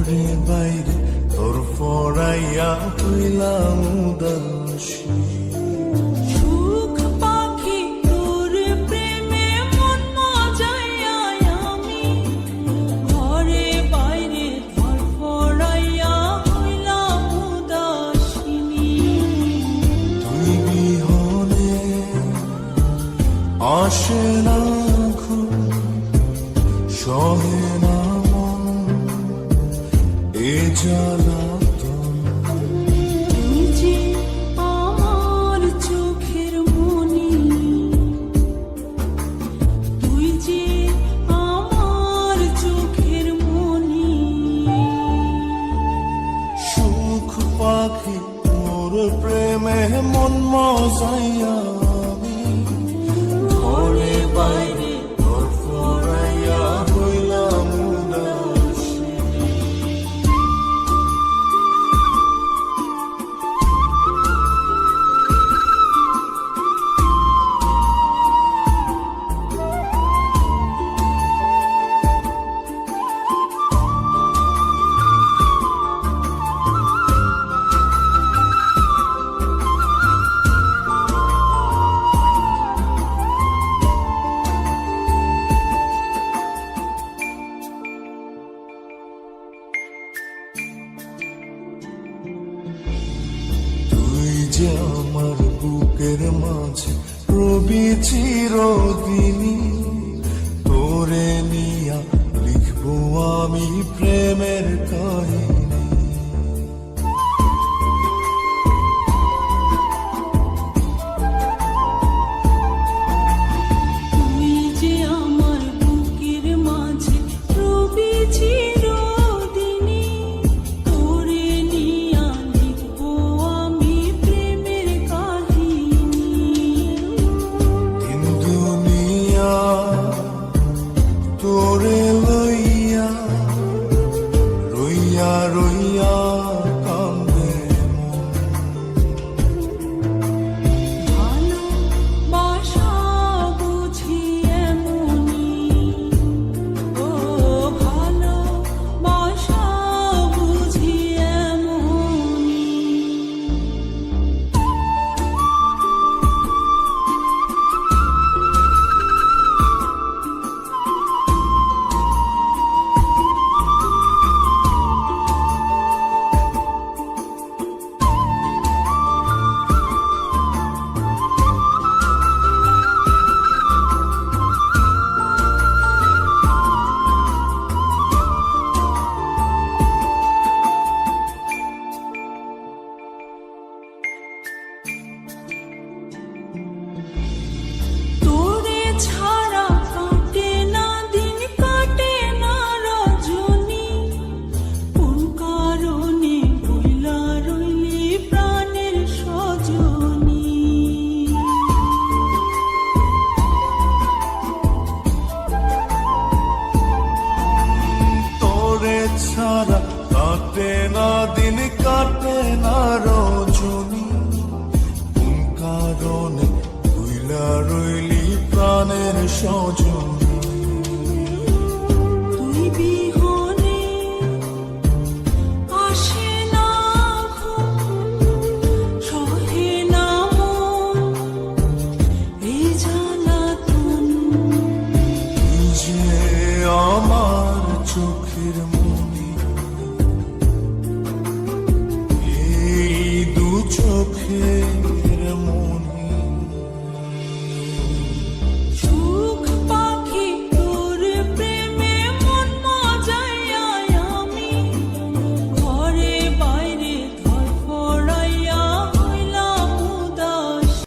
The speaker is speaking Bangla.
ঘরে বাইরে তোর ফরাইয়া হইলাম উদাসী। সুখ পাখি তোর প্রেমে মন মজাইয়া আমি ঘরে বাইরে ধরফরাইয়া হইলাম উদাসিনী। তুই বিহনে আসে না ঘুম, সহে না মন এ জ্বালাতন। তুই যে আমার চোখের মনি, তুই যে আমার চোখের মনি। সুখ পাখি তোর প্রেমে মন মজাইয়া আমি ঘরে বাইরে তোর ফরাইয়া হইলাম উদাসী। তুই যে আমার বুকের মাঝে রবি চিরদিনী, তোরে নিয়া লিখবো আমি প্রেমের কাহিনী। তুই যে আমার বুকের মাঝে রবি চিরদিনী, তোরে নিয়া লিখবো আমি প্রেমের কাহিনী। দিন দুনিয়া তোরে লইয়া রইয়া রইয়া কান্দে মন। ভালোবাসা বুঝি এমনি, ও ভালোবাসা বুঝি এমনি। তোরে ছাড়া কাটে না দিন, কাটে না রজনী। কোন কারণে ভুলা রইলি প্রাণের সজনী। তোরে ছাড়া কাটে না দিন, কাটে না রজনী। কোন কারণে ভুইলা রইলি প্রাণের সজনী। তুই বিহনে আসে না ঘুম, সহে না মন এই জ্বালাতন। তুই যে আমার চোখের মনি, এই দু চোখে